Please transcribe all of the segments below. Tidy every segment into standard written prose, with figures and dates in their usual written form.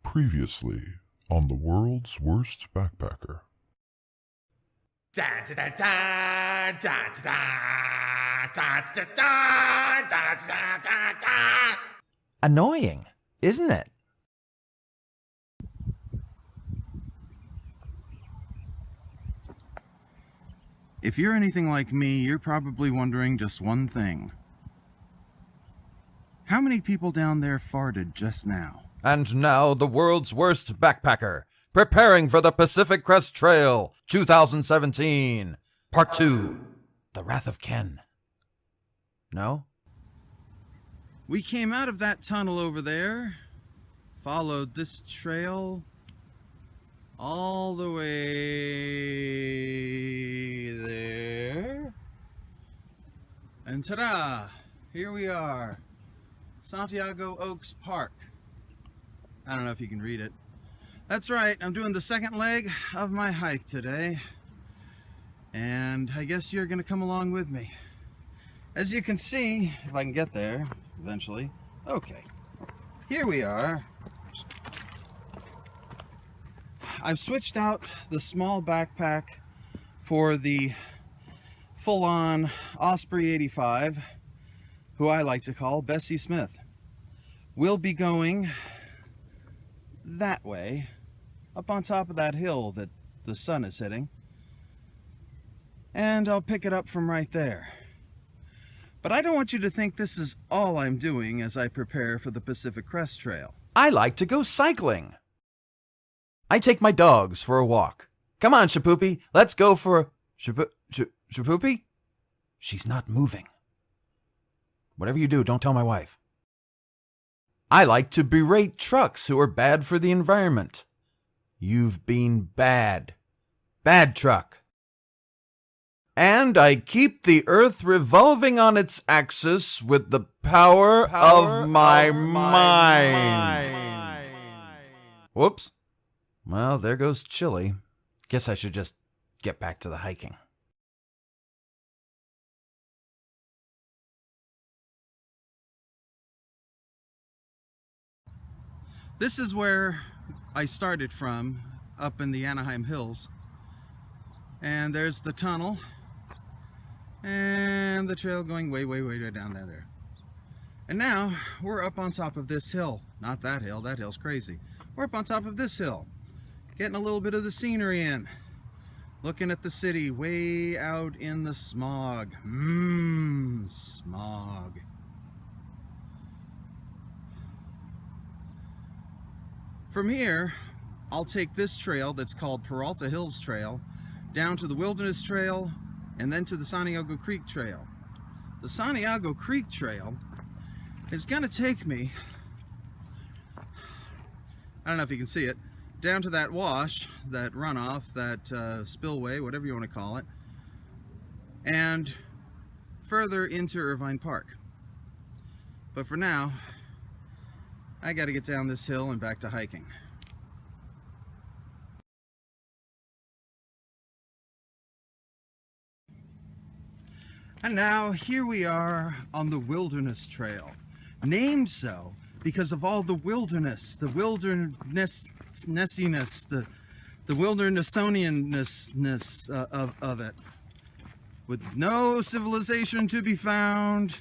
Previously on the world's worst backpacker. Annoying, isn't it? If you're anything like me, you're probably wondering just one thing. How many people down there farted just now? And now the world's worst backpacker, preparing for the Pacific Crest Trail 2017, Part 2, The Wrath of Ken. No? We came out of that tunnel over there, followed this trail all the way there, and ta-da! Here we are, Santiago Oaks Park. I don't know if you can read it. That's right, I'm doing the second leg of my hike today, and I guess you're gonna come along with me. As you can see, if I can get there eventually. Okay, here we are. I've switched out the small backpack for the full-on Osprey 85, who I like to call Bessie Smith. We'll be going that way, up on top of that hill that the sun is hitting, and I'll pick it up from right there. But I don't want you to think this is all I'm doing as I prepare for the Pacific Crest Trail. I like to go cycling. I take my dogs for a walk. Come on, Shapoopy, let's go for a... Shapoopy? She's not moving. Whatever you do, don't tell my wife. I like to berate trucks who are bad for the environment. You've been bad. Bad truck. And I keep the earth revolving on its axis with the power of my mind. Whoops. Well, there goes Chili. Guess I should just get back to the hiking. This is where I started from, up in the Anaheim Hills. And there's the tunnel. And the trail going way down there. And now we're up on top of this hill. Not that hill, that hill's crazy. We're up on top of this hill, getting a little bit of the scenery in. Looking at the city way out in the smog. Smog. From here, I'll take this trail that's called Peralta Hills Trail down to the Wilderness Trail and then to the Santiago Creek Trail. The Santiago Creek Trail is going to take me, I don't know if you can see it, down to that wash, that runoff, that spillway, whatever you want to call it, and further into Irvine Park. But for now, I got to get down this hill and back to hiking. And now here we are on the Wilderness Trail, named so because of all the wilderness, the wildernessnessiness, the wildernessonianness of it, with no civilization to be found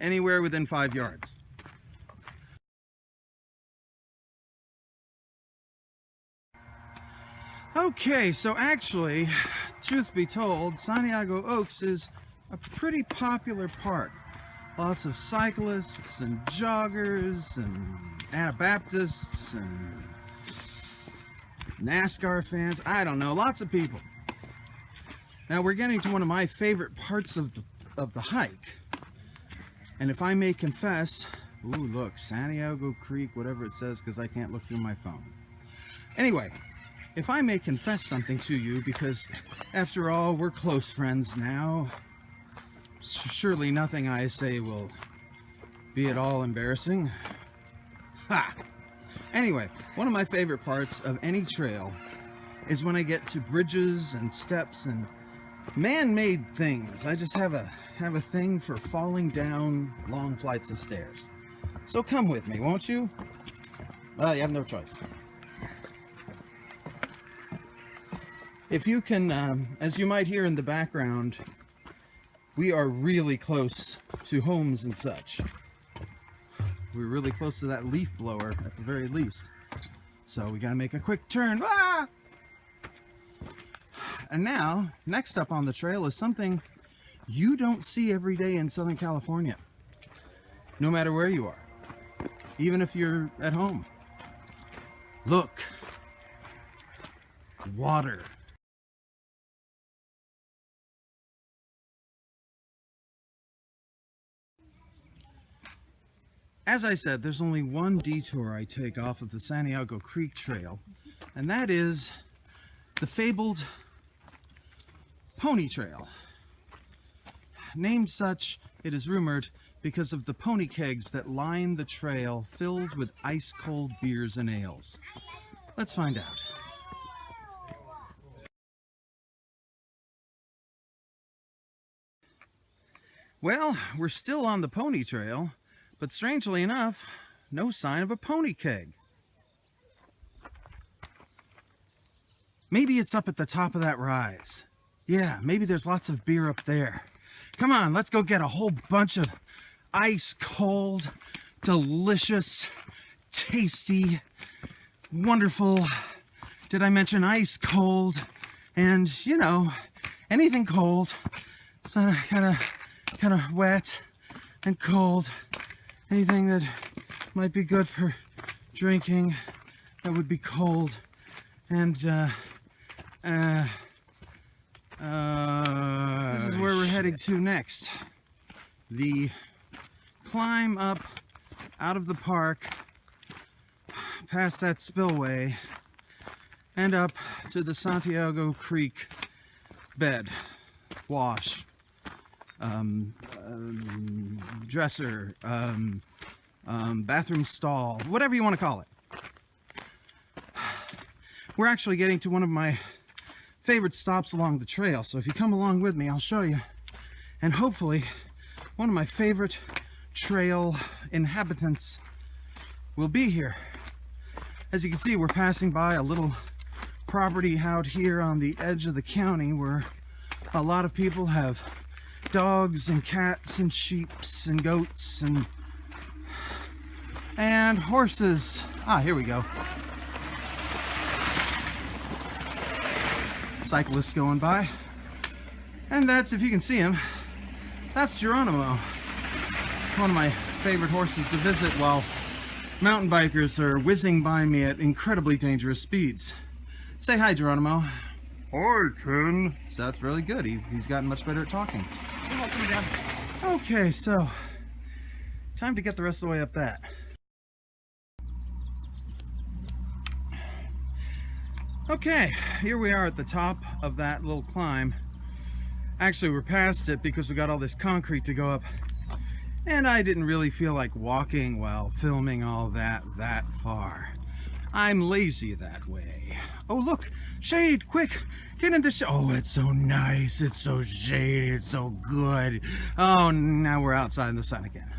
anywhere within 5 yards. Okay, so actually, truth be told, Santiago Oaks is a pretty popular park. Lots of cyclists and joggers and Anabaptists and NASCAR fans. I don't know, lots of people. Now we're getting to one of my favorite parts of the hike. And if I may confess, ooh, look, Santiago Creek, whatever it says, because I can't look through my phone. Anyway, if I may confess something to you, because after all, we're close friends now. Surely nothing I say will be at all embarrassing. Ha! Anyway, one of my favorite parts of any trail is when I get to bridges and steps and man-made things. I just have a thing for falling down long flights of stairs. So come with me, won't you? Well, you have no choice. If you can, as you might hear in the background, we are really close to homes and such. We're really close to that leaf blower at the very least. So we gotta make a quick turn. Ah! And now, next up on the trail is something you don't see every day in Southern California. No matter where you are. Even if you're at home. Look. Water. As I said, there's only one detour I take off of the Santiago Creek Trail, and that is the fabled Pony Trail. Named such, it is rumored, because of the pony kegs that line the trail filled with ice-cold beers and ales. Let's find out. Well, we're still on the Pony Trail, but strangely enough, no sign of a pony keg. Maybe it's up at the top of that rise. Yeah, maybe there's lots of beer up there. Come on, let's go get a whole bunch of ice cold, delicious, tasty, wonderful, did I mention ice cold, and you know, anything cold. It's kind of wet and cold. Anything that might be good for drinking that would be cold. And this is where we're heading to next. The climb up out of the park, past that spillway, and up to the Santiago Creek bed, wash, dresser, bathroom stall, whatever you want to call it. We're actually getting to one of my favorite stops along the trail, so if you come along with me, I'll show you. And hopefully, one of my favorite trail inhabitants will be here. As you can see, we're passing by a little property out here on the edge of the county where a lot of people have dogs and cats and sheeps and goats and horses. Ah, here we go. Cyclists going by. And that's, if you can see him, that's Geronimo. One of my favorite horses to visit while mountain bikers are whizzing by me at incredibly dangerous speeds. Say hi, Geronimo. Hi, Ken. So that's really good. He's gotten much better at talking. Okay, so time to get the rest of the way up that. Okay, here we are at the top of that little climb. Actually, we're past it because we got all this concrete to go up. And I didn't really feel like walking while filming all that far. I'm lazy that way. Oh, look, shade, quick, get in the shade. Oh, it's so nice, it's so shady, it's so good. Oh, now we're outside in the sun again.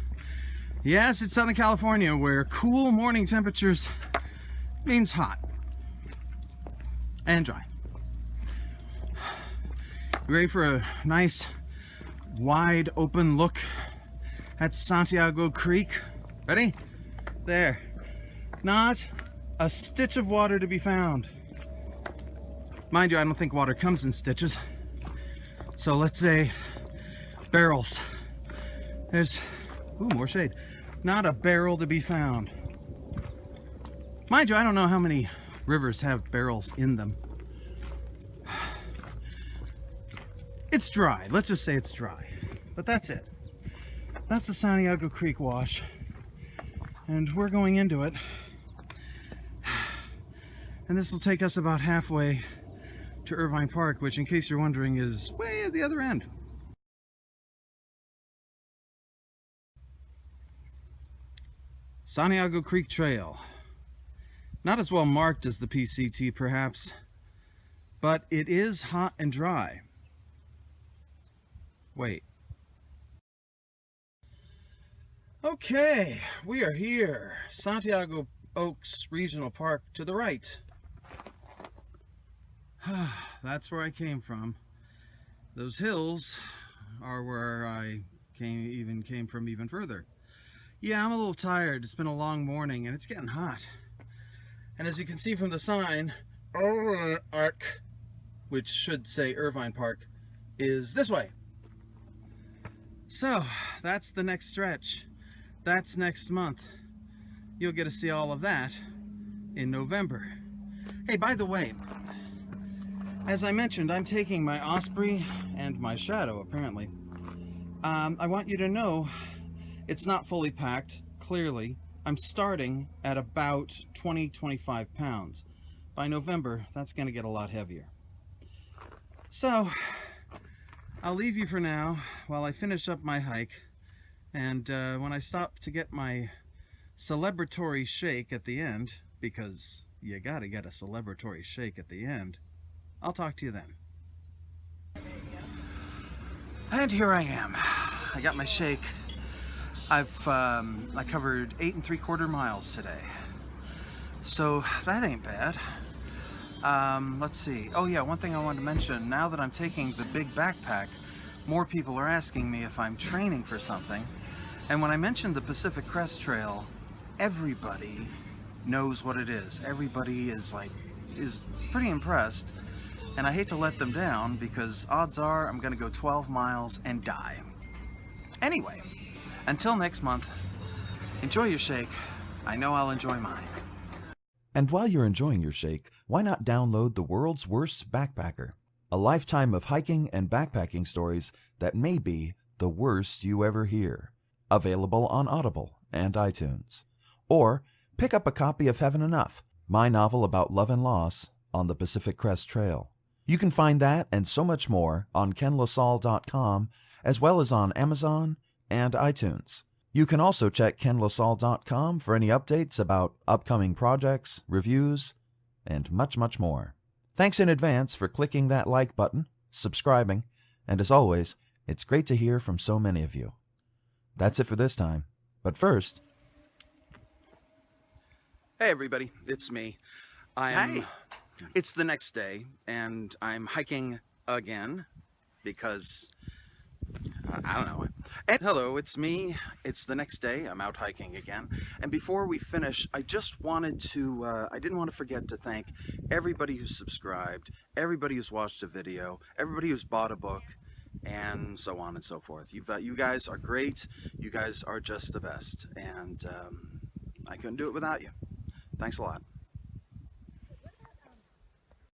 Yes, it's Southern California where cool morning temperatures means hot and dry. You ready for a nice, wide open look at Santiago Creek? Ready? There. Not a stitch of water to be found. Mind you, I don't think water comes in stitches. So let's say barrels. There's, ooh, more shade. Not a barrel to be found. Mind you, I don't know how many rivers have barrels in them. It's dry. Let's just say it's dry. But that's it. That's the Santiago Creek wash. And we're going into it. And this will take us about halfway to Irvine Park, which, in case you're wondering, is way at the other end. Santiago Creek Trail. Not as well marked as the PCT, perhaps, but it is hot and dry. Wait. Okay, we are here. Santiago Oaks Regional Park to the right. That's where I came from. Those hills are where I came from even further. Yeah, I'm a little tired. It's been a long morning and it's getting hot. And as you can see from the sign, Arc, which should say Irvine Park, is this way. So that's the next stretch. That's next month. You'll get to see all of that in November. Hey, by the way, as I mentioned, I'm taking my Osprey and my Shadow, apparently. I want you to know it's not fully packed, clearly. I'm starting at about 20-25 pounds. By November, that's going to get a lot heavier. So, I'll leave you for now while I finish up my hike. And when I stop to get my celebratory shake at the end, because you gotta get a celebratory shake at the end, I'll talk to you then. And here I am. I got my shake. I covered 8 3/4 miles today. So that ain't bad. Let's see. Oh yeah, one thing I wanted to mention, now that I'm taking the big backpack, more people are asking me if I'm training for something. And when I mentioned the Pacific Crest Trail, everybody knows what it is. Everybody is pretty impressed. And I hate to let them down because odds are I'm gonna go 12 miles and die. Anyway, until next month, enjoy your shake. I know I'll enjoy mine. And while you're enjoying your shake, why not download The World's Worst Backpacker? A lifetime of hiking and backpacking stories that may be the worst you ever hear. Available on Audible and iTunes. Or pick up a copy of Heaven Enough, my novel about love and loss on the Pacific Crest Trail. You can find that and so much more on kenlasalle.com, as well as on Amazon and iTunes. You can also check kenlasalle.com for any updates about upcoming projects, reviews, and much, much more. Thanks in advance for clicking that like button, subscribing, and as always, it's great to hear from so many of you. That's it for this time. But first... Hey everybody, it's me. It's the next day, and I'm hiking again, because... I don't know. And hello, it's me. It's the next day. I'm out hiking again. And before we finish, I just wanted to, I didn't want to forget to thank everybody who's subscribed, everybody who's watched a video, everybody who's bought a book, and so on and so forth. You guys are great. You guys are just the best. And I couldn't do it without you. Thanks a lot.